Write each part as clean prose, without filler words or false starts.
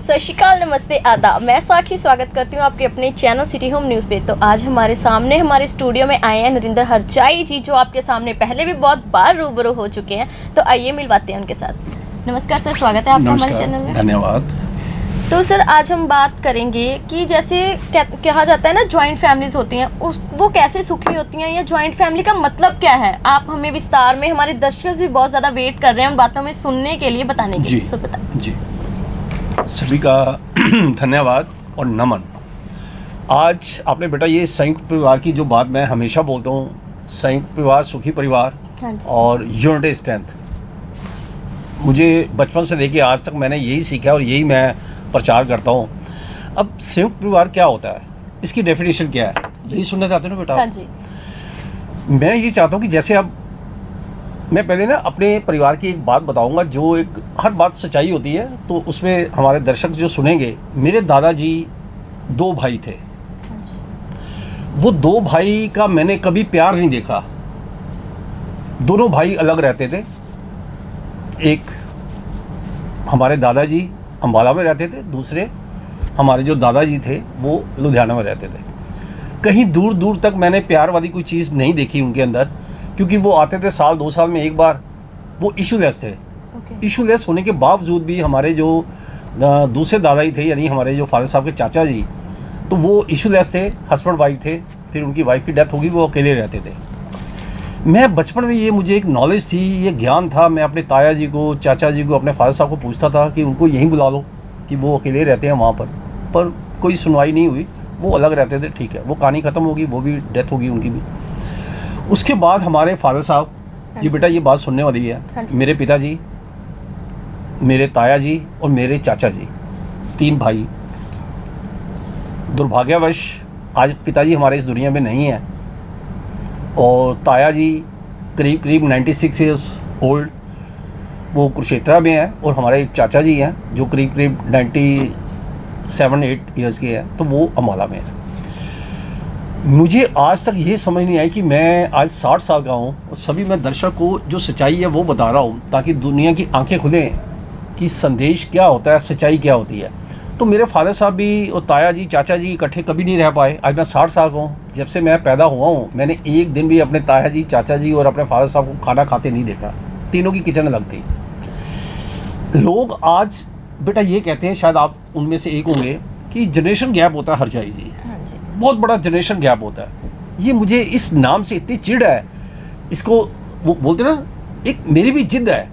सत श्री अकाल, नमस्ते, आदाब। मैं साक्षी स्वागत करती हूँ आपके अपने चैनल सिटी होम न्यूज़ पे। तो आज हमारे सामने हमारे स्टूडियो में आए हैं नरेंद्र हरजाई जी, जो आपके सामने पहले भी बहुत बार रूबरू हो चुके हैं। तो आइए मिलवाते हैं उनके साथ। नमस्कार सर, स्वागत है आपका हमारे चैनल में। धन्यवाद। तो सर आज हम बात करेंगे कि जैसे कहा जाता है ना, जॉइंट फैमिलीज होती हैं, वो कैसे सुखी होती हैं, या जॉइंट फैमिली का मतलब क्या है। आप हमें विस्तार में, हमारे दर्शक भी बहुत ज़्यादा वेट कर रहे हैं उन बातों में सुनने के लिए, बताने के लिए। जी, सभी का धन्यवाद और नमन। आज आपने बेटा ये संयुक्त परिवार की जो बात मैं हमेशा बोलता हूँ, संयुक्त परिवार सुखी परिवार और यूनिटी स्ट्रेंथ, मुझे बचपन से लेके आज तक मैंने यही सीखा और यही मैं प्रचार करता हूँ। अब संयुक्त परिवार क्या होता है, इसकी डेफिनेशन क्या है, यही सुनना चाहते हो ना बेटा? हाँ जी। मैं ये चाहता हूँ कि जैसे अब मैं पहले ना अपने परिवार की एक बात बताऊंगा, जो एक हर बात सच्चाई होती है, तो उसमें हमारे दर्शक जो सुनेंगे। मेरे दादाजी 2 भाई थे। वो 2 भाई का मैंने कभी प्यार नहीं देखा। दोनों भाई अलग रहते थे। एक हमारे दादाजी अम्बाला में रहते थे, दूसरे हमारे जो दादाजी थे वो लुधियाना में रहते थे। कहीं दूर दूर तक मैंने प्यार वाली कोई चीज़ नहीं देखी उनके अंदर, क्योंकि वो आते थे साल 2 साल में एक बार। वो इशूलेस थे। इशूलेस होने के बावजूद भी हमारे जो दूसरे दादाजी थे, यानी हमारे जो फादर साहब के चाचा जी, तो वो इशूलेस थे, हस्बैंड वाइफ थे। फिर उनकी वाइफ की डेथ होगी, वो अकेले रहते थे। मैं बचपन में ये मुझे एक नॉलेज थी, ये ज्ञान था। मैं अपने ताया जी को, चाचा जी को, अपने फादर साहब को पूछता था कि उनको यहीं बुला लो, कि वो अकेले रहते हैं वहाँ पर कोई सुनवाई नहीं हुई। वो अलग रहते थे, ठीक है, वो कहानी ख़त्म होगी, वो भी डेथ होगी उनकी भी। उसके बाद हमारे फादर साहब जी, बेटा ये बात सुनने वाली है, मेरे पिताजी, मेरे ताया जी और मेरे चाचा जी, 3 भाई। दुर्भाग्यवश आज पिताजी हमारे इस दुनिया में नहीं है, और ताया जी करीब 96 ईयर्स ओल्ड, वो कुरुक्षेत्रा में है। और हमारे चाचा जी हैं जो करीब 97-8 ईयर्स के हैं, तो वो अम्बाला में है। मुझे आज तक ये समझ नहीं आई कि मैं आज 60 साल का हूँ और सभी मैं दर्शक को जो सच्चाई है वो बता रहा हूँ, ताकि दुनिया की आंखें खुलें कि संदेश क्या होता है, सच्चाई क्या होती है। तो मेरे फादर साहब भी और ताया जी, चाचा जी इकट्ठे कभी नहीं रह पाए। आज मैं 60 साल का हूँ। जब से मैं पैदा हुआ हूँ, मैंने एक दिन भी अपने ताया जी, चाचा जी और अपने फादर साहब को खाना खाते नहीं देखा। तीनों की किचन अलग थी। लोग आज बेटा ये कहते हैं, शायद आप उनमें से एक होंगे, कि जनरेशन गैप होता है हरजाई जी, बहुत बड़ा जनरेशन गैप होता है। ये मुझे इस नाम से इतनी चिढ़ है, इसको वो बोलते ना, एक मेरी भी जिद है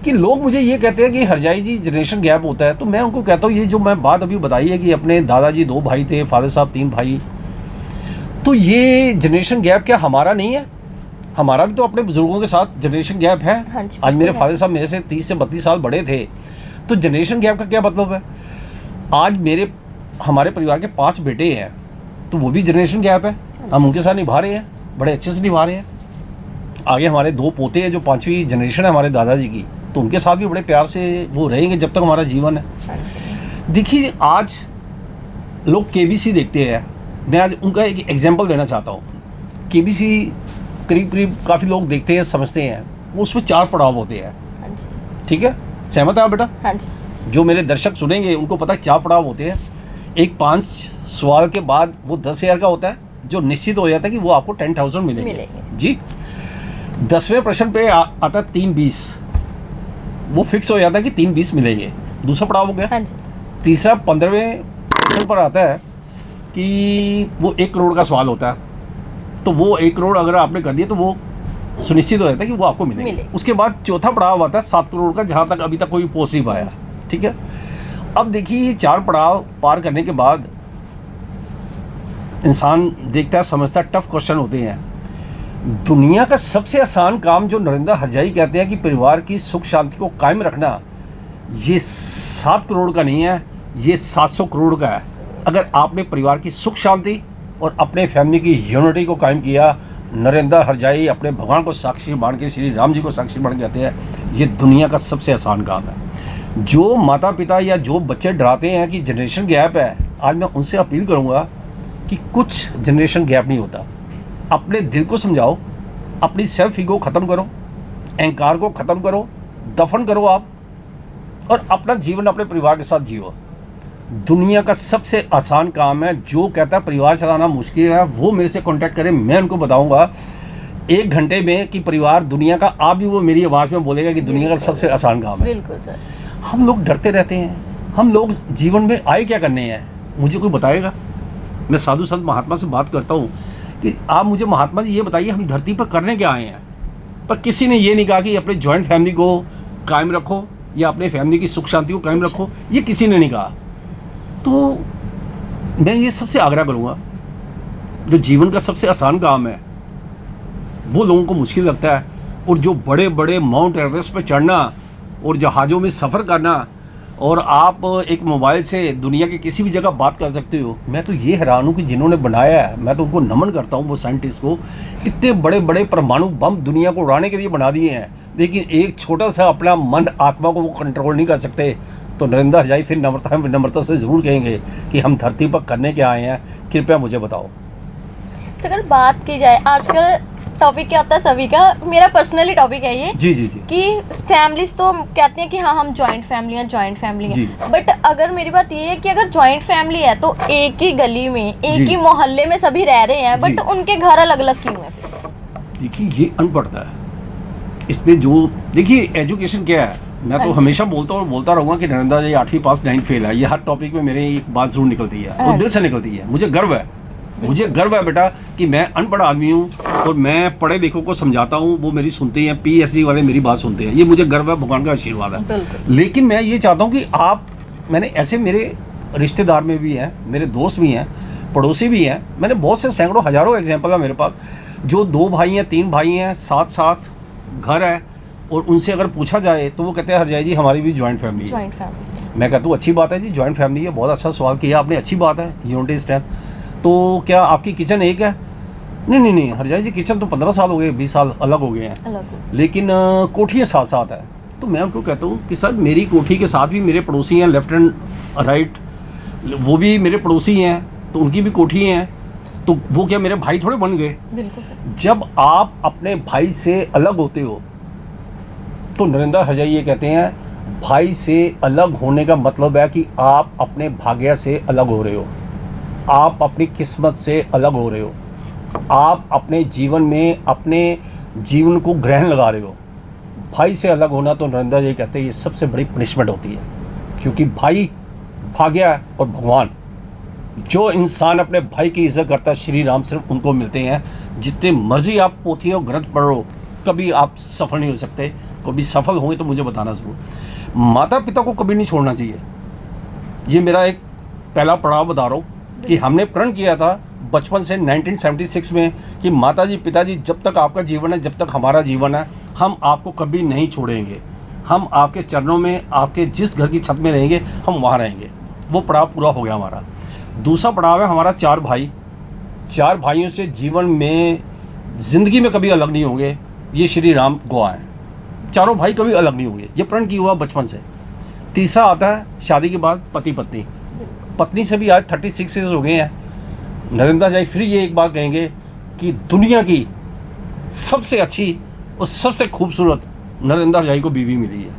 कि लोग मुझे ये कहते हैं कि हरजाई जी जनरेशन गैप होता है। तो मैं उनको कहता हूँ, ये जो मैं बात अभी बताई है कि अपने दादाजी 2 भाई थे, फादर साहब 3 भाई, तो ये जनरेशन गैप क्या हमारा नहीं है? हमारा भी तो अपने बुजुर्गों के साथ जनरेशन गैप है। आज मेरे फादर साहब मेरे से 30 से 32 साल बड़े थे, तो जनरेशन गैप का क्या मतलब है? आज हमारे परिवार के 5 बेटे हैं, तो वो भी जनरेशन गैप है। हम उनके साथ निभा रहे हैं, बड़े अच्छे से निभा रहे हैं। आगे हमारे 2 पोते हैं जो 5वीं जनरेशन है हमारे दादाजी की, तो उनके साथ भी बड़े प्यार से वो रहेंगे जब तक हमारा जीवन है। देखिए, आज लोग केबीसी देखते हैं। मैं आज उनका एक एग्जांपल देना चाहता हूँ। केबीसी करीब काफ़ी लोग देखते हैं, समझते हैं। वो उसमें 4 पड़ाव होते हैं। ठीक है, सहमत है आप बेटा? हाँ जी। जो मेरे दर्शक सुनेंगे उनको पता है 4 पड़ाव होते हैं। एक 5 सवाल के बाद वो 10,000 का होता है, जो निश्चित हो जाता है कि वो आपको 10,000 मिलेंगे जी। 10वें प्रश्न पे आता है 3-20, वो फिक्स हो जाता है कि 3-20 मिलेंगे। दूसरा पड़ाव हो गया। हाँ जी। तीसरा 15वें प्रश्न पर आता है कि वो 1 करोड़ का सवाल होता है, तो वो 1 करोड़ अगर आपने कर दिया तो वो सुनिश्चित हो जाता है कि वो आपको मिलेंगे। उसके बाद चौथा पड़ाव आता है 7 करोड़ का, जहाँ तक अभी तक कोई पहुँच नहीं पाया। ठीक है, अब देखिए, ये 4 पड़ाव पार करने के बाद इंसान देखता है, समझता है। टफ क्वेश्चन होते हैं। दुनिया का सबसे आसान काम जो नरेंद्र हरजाई कहते हैं कि परिवार की सुख शांति को कायम रखना, ये 7 करोड़ का नहीं है, ये 700 करोड़ का है। अगर आपने परिवार की सुख शांति और अपने फैमिली की यूनिटी को कायम किया, नरेंद्र हरजाई अपने भगवान को साक्षी मान के, श्री राम जी को साक्षी मान के कहते हैं, ये दुनिया का सबसे आसान काम है। जो माता पिता या जो बच्चे डराते हैं कि जनरेशन गैप है, आज मैं उनसे अपील करूंगा कि कुछ जनरेशन गैप नहीं होता। अपने दिल को समझाओ, अपनी सेल्फ ईगो ख़त्म करो, अहंकार को ख़त्म करो, दफन करो आप। और अपना जीवन अपने परिवार के साथ जियो। दुनिया का सबसे आसान काम है, जो कहता है परिवार चलाना मुश्किल है वो मेरे से कांटेक्ट करें, मैं उनको बताऊंगा 1 घंटे में कि परिवार दुनिया का, आप भी वो मेरी आवाज़ में बोलेगा कि दुनिया का सबसे आसान काम है। बिल्कुल सर। हम लोग डरते रहते हैं, हम लोग जीवन में आए क्या करने हैं, मुझे कोई बताएगा? मैं साधु संत महात्मा से बात करता हूँ कि आप मुझे महात्मा जी ये बताइए हम धरती पर करने क्या आए हैं। पर किसी ने ये नहीं कहा कि अपने जॉइंट फैमिली को कायम रखो या अपने फैमिली की सुख शांति को कायम रखो, ये किसी ने नहीं कहा। तो मैं ये सबसे आग्रह करूँगा, जो जीवन का सबसे आसान काम है वो लोगों को मुश्किल लगता है, और जो बड़े बड़े माउंट एवरेस्ट पर चढ़ना और जहाज़ों में सफ़र करना और आप एक मोबाइल से दुनिया के किसी भी जगह बात कर सकते हो, मैं तो ये हैरान हूँ कि जिन्होंने बनाया है, मैं तो उनको नमन करता हूँ वो साइंटिस्ट को। कितने बड़े बड़े परमाणु बम दुनिया को उड़ाने के लिए बना दिए हैं, लेकिन एक छोटा सा अपना मन आत्मा को वो कंट्रोल नहीं कर सकते। तो नरेंद्र हरजाई फिर नम्रता से ज़रूर कहेंगे कि हम धरती पर करने के आए हैं, कृपया मुझे बताओ। तो अगर बात की जाए, आजकल टॉपिक क्या होता है सभी का, मेरा पर्सनली टॉपिक है ये जी जी जी कि फैमिलीज तो कहते हैं कि हाँ हम जॉइंट फैमिली हैं, बट अगर मेरी बात ये है कि अगर जॉइंट फैमिली है तो एक ही गली में एक ही मोहल्ले में सभी रह रहे हैं, बट उनके घर अलग अलग क्यों है? देखिए ये अनपढ़ता है इसमें। जो देखिए एजुकेशन क्या है, मैं तो हमेशा बोलता रहूँगा कि नरेंद्र जी 8वीं पास 9 फेल है, ये हर टॉपिक में मेरे एक बात जरूर निकलती है और दिल से निकलती है। मुझे गर्व है बेटा कि मैं अनपढ़ आदमी हूँ और मैं पढ़े लिखों को समझाता हूँ, वो मेरी सुनते हैं, PhD वाले मेरी बात सुनते हैं, ये मुझे गर्व है, भगवान का आशीर्वाद है। लेकिन मैं ये चाहता हूँ कि मैंने ऐसे मेरे रिश्तेदार में भी हैं, मेरे दोस्त भी हैं, पड़ोसी भी हैं, मैंने बहुत से सैकड़ों हज़ारों एग्जाम्पल है मेरे पास, जो 2 भाई हैं 3 भाई हैं, साथ घर है, और उनसे अगर पूछा जाए तो वो कहते हैं हरजाई जी हमारी भी जॉइंट फैमिली है। मैं कहता हूँ अच्छी बात है जी, जॉइंट फैमिली है, बहुत अच्छा सवाल किया आपने, अच्छी बात है, यूनिटी स्ट्रेंथ। तो क्या आपकी किचन एक है? नहीं हरजाई जी, किचन तो 15 साल हो गए, 20 साल अलग हो गए हैं, लेकिन कोठियाँ साथ है। तो मैं उनको कहता हूँ कि सर मेरी कोठी के साथ भी मेरे पड़ोसी हैं, लेफ्ट एंड राइट, वो भी मेरे पड़ोसी हैं, तो उनकी भी कोठी हैं, तो वो क्या मेरे भाई थोड़े बन गए? जब आप अपने भाई से अलग होते हो तो नरेंद्र हरजाई ये कहते हैं भाई से अलग होने का मतलब है कि आप अपने भाग्य से अलग हो रहे हो, आप अपनी किस्मत से अलग हो रहे हो, आप अपने जीवन में अपने जीवन को ग्रहण लगा रहे हो। भाई से अलग होना तो नरेंद्र जी कहते हैं ये सबसे बड़ी पनिशमेंट होती है, क्योंकि भाई भाग्य और भगवान, जो इंसान अपने भाई की इज्जत करता है श्री राम सिर्फ उनको मिलते हैं। जितने मर्जी आप पोथियों ग्रंथ पढ़ो, कभी आप सफल नहीं हो सकते। कभी सफल होंगे तो मुझे बताना ज़रूर। माता पिता को कभी नहीं छोड़ना चाहिए, ये मेरा एक पहला पड़ाव बता रहा हूँ कि हमने प्रण किया था बचपन से 1976 में कि माताजी पिताजी जब तक आपका जीवन है, जब तक हमारा जीवन है, हम आपको कभी नहीं छोड़ेंगे, हम आपके चरणों में, आपके जिस घर की छत में रहेंगे हम वहाँ रहेंगे। वो पड़ाव पूरा हो गया हमारा। दूसरा पड़ाव है हमारा 4 भाई, 4 भाइयों से जीवन में ज़िंदगी में कभी अलग नहीं होंगे, ये श्री राम गवाह हैं। चारों भाई कभी अलग नहीं होंगे, ये प्रण किया हुआ बचपन से। तीसरा आता है शादी के बाद पति पत्नी, पत्नी से भी आज 36 ईयर्स हो गए हैं। नरेंद्र जी फिर ये एक बात कहेंगे कि दुनिया की सबसे अच्छी और सबसे खूबसूरत नरेंद्र जी को बीवी मिली है।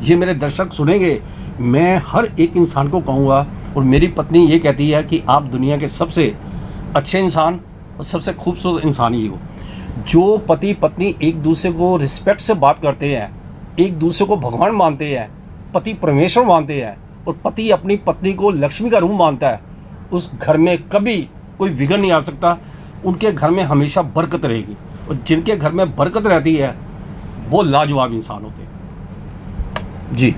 ये मेरे दर्शक सुनेंगे, मैं हर एक इंसान को कहूँगा, और मेरी पत्नी ये कहती है कि आप दुनिया के सबसे अच्छे इंसान और सबसे खूबसूरत इंसान ही हो। जो पति पत्नी एक दूसरे को रिस्पेक्ट से बात करते हैं, एक दूसरे को भगवान मानते हैं, पति परमेश्वर मानते हैं, और पति अपनी पत्नी को लक्ष्मी का रूप मानता है, उस घर में कभी कोई विघ्न नहीं आ सकता। उनके घर में हमेशा बरकत रहेगी, और जिनके घर में बरकत रहती है वो लाजवाब इंसान होते हैं। जी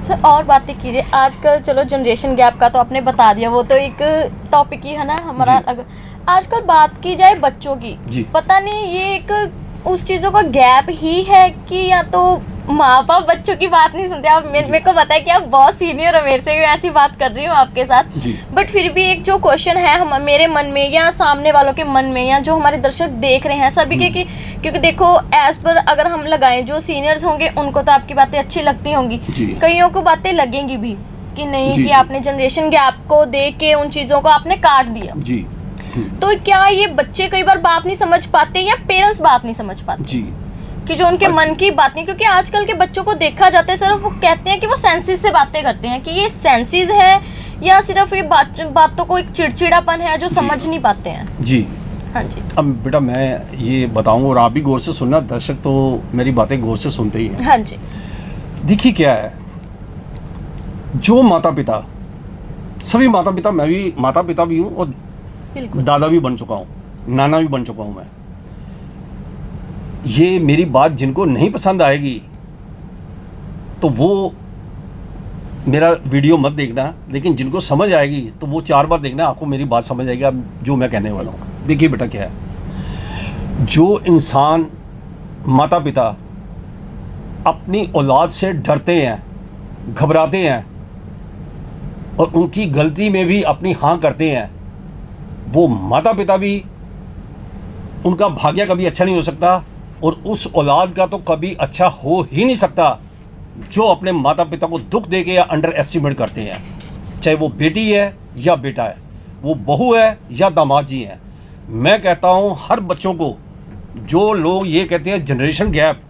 सर, और बातें कीजिए। आजकल चलो जनरेशन गैप का तो आपने बता दिया, वो तो एक टॉपिक ही है ना हमारा। अगर आजकल बात की जाए बच्चों की, पता नहीं ये एक उस चीज़ों का गैप ही है कि या तो माँ बाप बच्चों की बात नहीं सुनते। आप मेरे को पता है कि आप बहुत सीनियर हो मेरे से, ऐसी बात कर रही हूँ आपके साथ, बट फिर भी एक जो क्वेश्चन है हम मेरे मन में या सामने वालों के मन में या जो हमारे दर्शक देख रहे हैं सभी के, क्योंकि देखो एज पर अगर हम लगाएं, जो सीनियर्स होंगे उनको तो आपकी बातें अच्छी लगती होंगी, कईयों को बातें लगेंगी भी कि नहीं कि आपने जनरेशन गैप को देख के उन चीज़ों को आपने काट दिया। तो क्या ये बच्चे कई बार बात नहीं समझ पाते या पेरेंट्स बात नहीं समझ पाते कि जो उनके मन की बात नहीं, क्योंकि आजकल के बच्चों को देखा जाता है सर, वो कहते हैं कि वो सेंसिस से बातें करते हैं, कि ये सेंसिस है या सिर्फ ये बातों को एक चिड़चिड़ापन है जो समझ नहीं पाते हैं। जी हाँ जी। अब बेटा मैं ये बताऊं और आप भी गौर से सुनना, दर्शक तो मेरी बातें गौर से सुनते ही हैं। हाँ जी। देखिए क्या है, जो माता पिता, सभी माता पिता, मैं भी माता पिता भी हूँ और बिल्कुल। दादा भी बन चुका हूँ, नाना भी बन चुका हूँ मैं। ये मेरी बात जिनको नहीं पसंद आएगी तो वो मेरा वीडियो मत देखना, लेकिन जिनको समझ आएगी तो वो 4 बार देखना, आपको मेरी बात समझ आएगी अब जो मैं कहने वाला हूँ। देखिए बेटा क्या है, जो इंसान माता पिता अपनी औलाद से डरते हैं, घबराते हैं और उनकी गलती में भी अपनी हाँ करते हैं, वो माता पिता भी, उनका भाग्य कभी अच्छा नहीं हो सकता और उस औलाद का तो कभी अच्छा हो ही नहीं सकता जो अपने माता पिता को दुख देके या अंडर एस्टिमेट करते हैं। चाहे वो बेटी है या बेटा है, वो बहू है या दामाद जी हैं। मैं कहता हूँ हर बच्चों को, जो लोग ये कहते हैं जनरेशन गैप,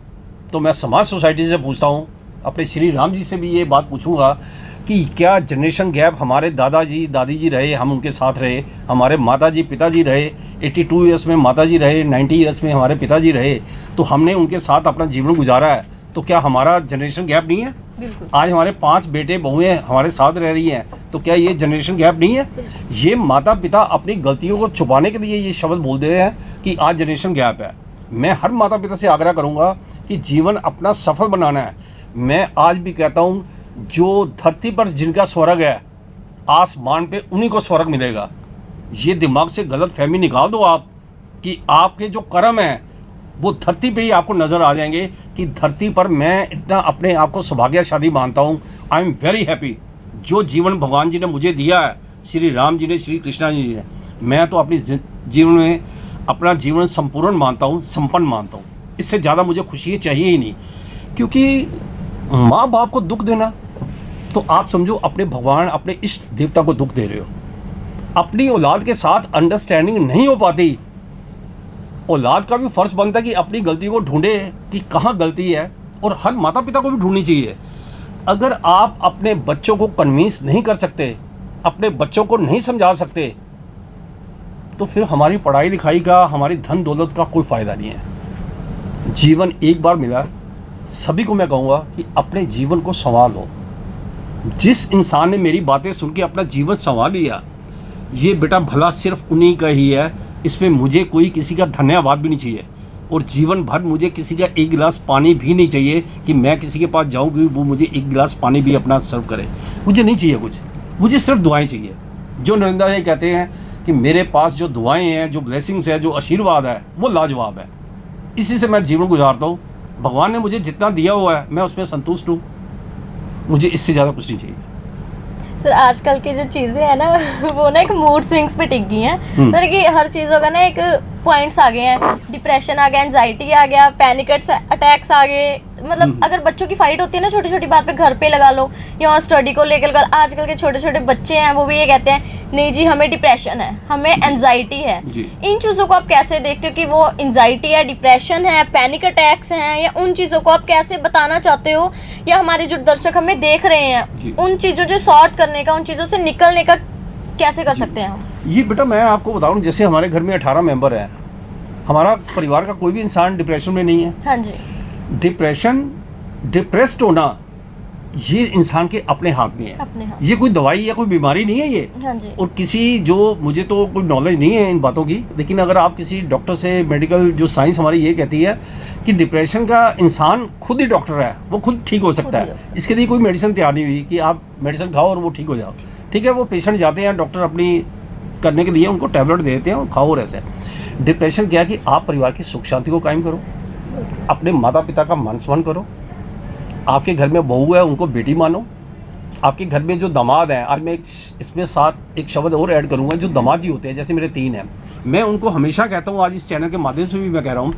तो मैं समाज सोसाइटी से पूछता हूँ, अपने श्री राम जी से भी ये बात पूछूंगा कि क्या जनरेशन गैप हमारे दादाजी दादी जी रहे, हम उनके साथ रहे, हमारे माताजी पिताजी रहे, 82 ईयर्स में माताजी रहे, 90 ईयर्स में हमारे पिताजी रहे, तो हमने उनके साथ अपना जीवन गुजारा है, तो क्या हमारा जनरेशन गैप नहीं है? बिल्कुल। आज हमारे 5 बेटे बहुएं हमारे साथ रह रही हैं, तो क्या ये जनरेशन गैप नहीं है? ये माता पिता अपनी गलतियों को छुपाने के लिए ये शब्द बोल दे रहे हैं कि आज जनरेशन गैप है। मैं हर माता पिता से आग्रह करूंगा कि जीवन अपना सफल बनाना है। मैं आज भी कहता हूं, जो धरती पर जिनका स्वर्ग है, आसमान पे उन्हीं को स्वर्ग मिलेगा। ये दिमाग से गलत फहमी निकाल दो आप, कि आपके जो कर्म हैं वो धरती पे ही आपको नज़र आ जाएंगे कि धरती पर मैं इतना अपने आप को सौभाग्यशाली मानता हूँ। I am very happy. जो जीवन भगवान जी ने मुझे दिया है, श्री राम जी ने, श्री कृष्णा जी ने, मैं तो अपनी जीवन में अपना जीवन संपूर्ण मानता हूँ, संपन्न मानता हूँ। इससे ज़्यादा मुझे खुशी चाहिए ही नहीं, क्योंकि माँ बाप को दुख देना तो आप समझो अपने भगवान, अपने इष्ट देवता को दुख दे रहे हो। अपनी औलाद के साथ अंडरस्टैंडिंग नहीं हो पाती, औलाद का भी फर्ज बनता है कि अपनी गलती को ढूंढे कि कहाँ गलती है, और हर माता पिता को भी ढूंढनी चाहिए। अगर आप अपने बच्चों को कन्विंस नहीं कर सकते, अपने बच्चों को नहीं समझा सकते, तो फिर हमारी पढ़ाई लिखाई का, हमारी धन दौलत का कोई फ़ायदा नहीं है। जीवन एक बार मिला, सभी को मैं कहूँगा कि अपने जीवन को संभालो। जिस इंसान ने मेरी बातें सुन के अपना जीवन संभाल लिया, ये बेटा भला सिर्फ उन्हीं का ही है। इसमें मुझे कोई किसी का धन्यवाद भी नहीं चाहिए, और जीवन भर मुझे किसी का एक गिलास पानी भी नहीं चाहिए कि मैं किसी के पास जाऊँ कि वो मुझे एक गिलास पानी भी अपना सर्व करे। मुझे नहीं चाहिए कुछ, मुझे सिर्फ दुआएं चाहिए। जो नरेंद्र जी कहते हैं कि मेरे पास जो दुआएं हैं, जो ब्लेसिंग्स है, जो आशीर्वाद है, वो लाजवाब है। इसी से मैं जीवन गुजारता हूँ। भगवान ने मुझे जितना दिया हुआ है मैं उसमें संतुष्ट हूँ, मुझे इससे ज़्यादा कुछ नहीं चाहिए। सर आजकल की जो चीज़ें हैं ना, वो ना एक मूड स्विंग्स पे टिक गई हैं। सर कि हर चीज़ों का ना एक पॉइंट्स आ गए हैं, डिप्रेशन आ गया, एंजाइटी आ गया, पैनिक अटैक्स आ गए। मतलब अगर बच्चों की फाइट होती है ना छोटी छोटी बात पे, घर पे लगा लो या स्टडी को लेकर, आजकल के छोटे छोटे बच्चे हैं वो भी ये कहते हैं नहीं जी हमें डिप्रेशन है, हमें एंजाइटी है। इन चीज़ों को आप कैसे देखते हो कि वो एंजाइटी है, डिप्रेशन है, पैनिक अटैक्स हैं, या उन चीज़ों को आप कैसे बताना चाहते हो, या हमारे जो दर्शक हमें देख रहे हैं उन चीज़ों से सॉर्ट करने का, उन चीज़ों से निकलने का कैसे कर सकते हैं हम? ये बेटा मैं आपको बताऊं, जैसे हमारे घर में 18 मेंबर हैं, हमारा परिवार का कोई भी इंसान डिप्रेशन में नहीं है। हाँ जी। डिप्रेस्ड होना ये इंसान के अपने हाथ में है, अपने हाथ। ये कोई दवाई या कोई बीमारी नहीं है ये। हाँ जी। और किसी, जो मुझे तो कोई नॉलेज नहीं है इन बातों की, लेकिन अगर आप किसी डॉक्टर से, मेडिकल जो साइंस हमारी ये कहती है कि डिप्रेशन का इंसान खुद ही डॉक्टर है, वो खुद ठीक हो सकता है। इसके लिए कोई मेडिसिन तैयार नहीं हुई कि आप मेडिसिन खाओ और वो ठीक हो जाओ। ठीक है, वो पेशेंट जाते हैं डॉक्टर अपनी करने के लिए, उनको टैबलेट देते हैं और खाओ। और ऐसे डिप्रेशन क्या है कि आप परिवार की सुख शांति को कायम करो, अपने माता पिता का मान सम्मान करो, आपके घर में बहू है उनको बेटी मानो, आपके घर में जो दामाद हैं, आज मैं इसमें साथ एक शब्द और ऐड करूंगा, जो दामाद जी होते हैं, जैसे मेरे 3 हैं, मैं उनको हमेशा कहता हूं, आज इस चैनल के माध्यम से भी मैं कह रहा हूं,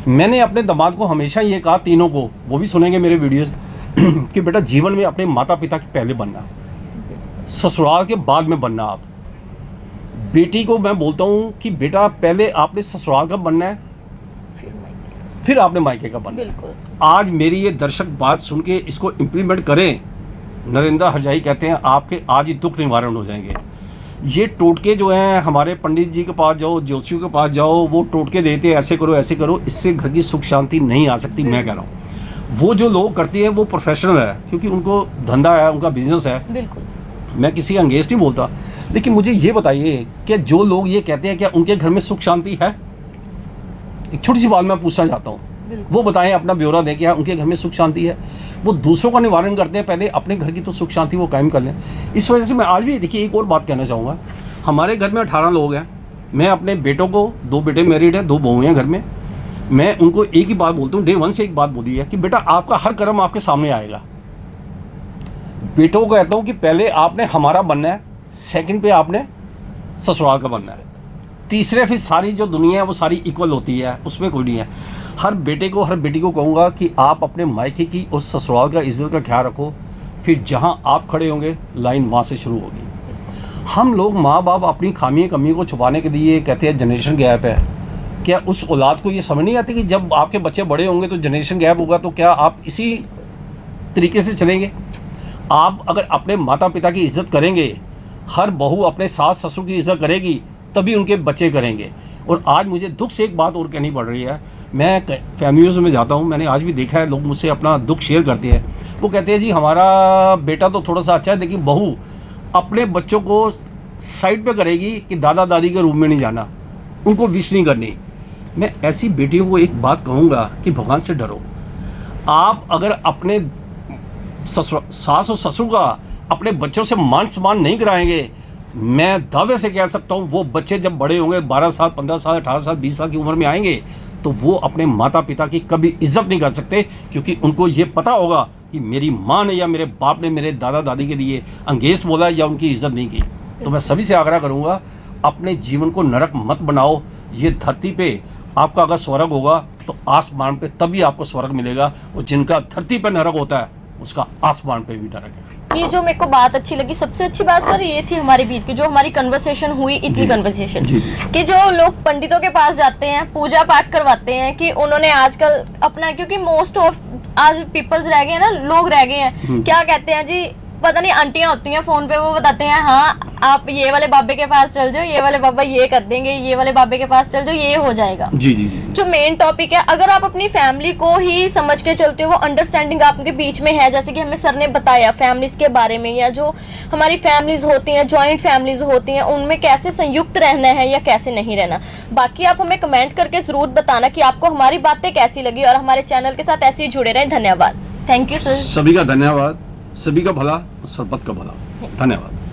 मैंने अपने दामाद को हमेशा ये कहा, तीनों को, वो भी सुनेंगे मेरे वीडियोस, कि बेटा जीवन में अपने माता पिता के पहले बनना, ससुराल के बाद में बनना। आप बेटी को मैं बोलता हूँ कि बेटा पहले आपने ससुराल का बनना है, फिर आपने मायके का बनना है। बिल्कुल। आज मेरी ये दर्शक बात सुन के इसको इम्प्लीमेंट करें। नरेंद्र हरजाई कहते हैं आपके आज ही दुख निवारण हो जाएंगे। ये टोटके जो हैं, हमारे पंडित जी के पास जाओ, ज्योतिषियों के पास जाओ, वो टोटके देते हैं ऐसे करो, इससे घर की सुख शांति नहीं आ सकती। मैं कह रहा हूँ वो जो लोग करते हैं वो प्रोफेशनल है, क्योंकि उनको धंधा है, उनका बिजनेस है। बिल्कुल। मैं किसी का अंगेस्ट नहीं बोलता, लेकिन मुझे ये बताइए कि जो लोग ये कहते हैं क्या उनके घर में सुख शांति है? एक छोटी सी बात मैं पूछना चाहता हूँ, वो बताएं, अपना ब्यौरा दें क्या उनके घर में सुख शांति है? वो दूसरों का निवारण करते हैं, पहले अपने घर की तो सुख शांति वो कायम कर लें। इस वजह से मैं आज भी देखिए एक और बात कहना चाहूँगा। हमारे घर में 18 लोग हैं। मैं अपने बेटों को, 2 बेटे मैरिड हैं, 2 बहुएं हैं घर में। मैं उनको एक ही बात बोलता हूँ, डे 1 से एक बात बोली है कि बेटा आपका हर कर्म आपके सामने आएगा। बेटों को कहता हूँ कि पहले आपने हमारा बनना है, सेकंड पे आपने ससुराल का बनना है, तीसरे फिर सारी जो दुनिया है वो सारी इक्वल होती है, उसमें कोई नहीं है। हर बेटे को, हर बेटी को कहूँगा कि आप अपने मायके की और ससुराल का इज्जत का ख्याल रखो, फिर जहाँ आप खड़े होंगे लाइन वहाँ से शुरू होगी। हम लोग माँ बाप अपनी खामी कमी को छुपाने के लिए कहते हैं जनरेशन गैप है। क्या उस औलाद को ये समझ नहीं आती कि जब आपके बच्चे बड़े होंगे तो जनरेशन गैप होगा, तो क्या आप इसी तरीके से चलेंगे? आप अगर अपने माता पिता की इज्जत करेंगे, हर बहू अपने सास ससुर की इज्जत करेगी, तभी उनके बच्चे करेंगे। और आज मुझे दुख से एक बात और कहनी पड़ रही है। मैं फैमिलीज़ में जाता हूँ, मैंने आज भी देखा है लोग मुझसे अपना दुख शेयर करते हैं। वो कहते हैं जी हमारा बेटा तो थोड़ा सा अच्छा है, लेकिन बहू अपने बच्चों को साइड पे करेगी कि दादा दादी के रूम में नहीं जाना, उनको विश नहीं करनी। मैं ऐसी बेटियों को एक बात कहूँगा कि भगवान से डरो। आप अगर अपने सास और ससुर का अपने बच्चों से मान सम्मान नहीं कराएंगे, मैं दावे से कह सकता हूँ वो बच्चे जब बड़े होंगे, 12 साल, 15 साल, 18 साल, 20 साल की उम्र में आएंगे, तो वो अपने माता पिता की कभी इज्जत नहीं कर सकते, क्योंकि उनको ये पता होगा कि मेरी माँ ने या मेरे बाप ने मेरे दादा दादी के लिए अंगेज बोला या उनकी इज्जत नहीं की। तो मैं सभी से आग्रह करूँगा, अपने जीवन को नरक मत बनाओ। ये धरती पे आपका अगर स्वर्ग होगा तो आसमान पे तभी आपको स्वर्ग मिलेगा, और जिनका धरती पे नरक होता है उसका आसमान पे भी नरक है। ये जो मेरे को बात अच्छी लगी, सबसे अच्छी बात सर ये थी हमारे बीच की जो हमारी कन्वर्सेशन हुई, इतनी कन्वर्सेशन कि जो लोग पंडितों के पास जाते हैं, पूजा पाठ करवाते हैं, कि उन्होंने आजकल अपना, क्योंकि मोस्ट ऑफ आज पीपल्स रह गए हैं ना, लोग रह गए हैं, क्या कहते हैं जी, पता नहीं आंटियां होती हैं फोन पे, वो बताते हैं हाँ आप ये वाले बाबे के पास चल जाओ, ये वाले बाबा ये कर देंगे, ये वाले बाबे के पास चल जाओ, ये हो जाएगा। जी जी जी। जो मेन टॉपिक है, अगर आप अपनी फैमिली को ही समझ के चलते हो, वो अंडरस्टैंडिंग आपके बीच में है, जैसे कि हमें सर ने बताया फैमिलीज के बारे में, या जो हमारी फैमिलीज होती हैं, जॉइंट फैमिलीज होती हैं, उनमें कैसे संयुक्त रहना है या कैसे नहीं रहना। बाकी आप हमें कमेंट करके जरूर बताना कि आपको हमारी बातें कैसी लगी, और हमारे चैनल के साथ ऐसे ही जुड़े रहें। धन्यवाद। Thank you sir. सभी का धन्यवाद। सभी का भला, सरबत का भला। धन्यवाद।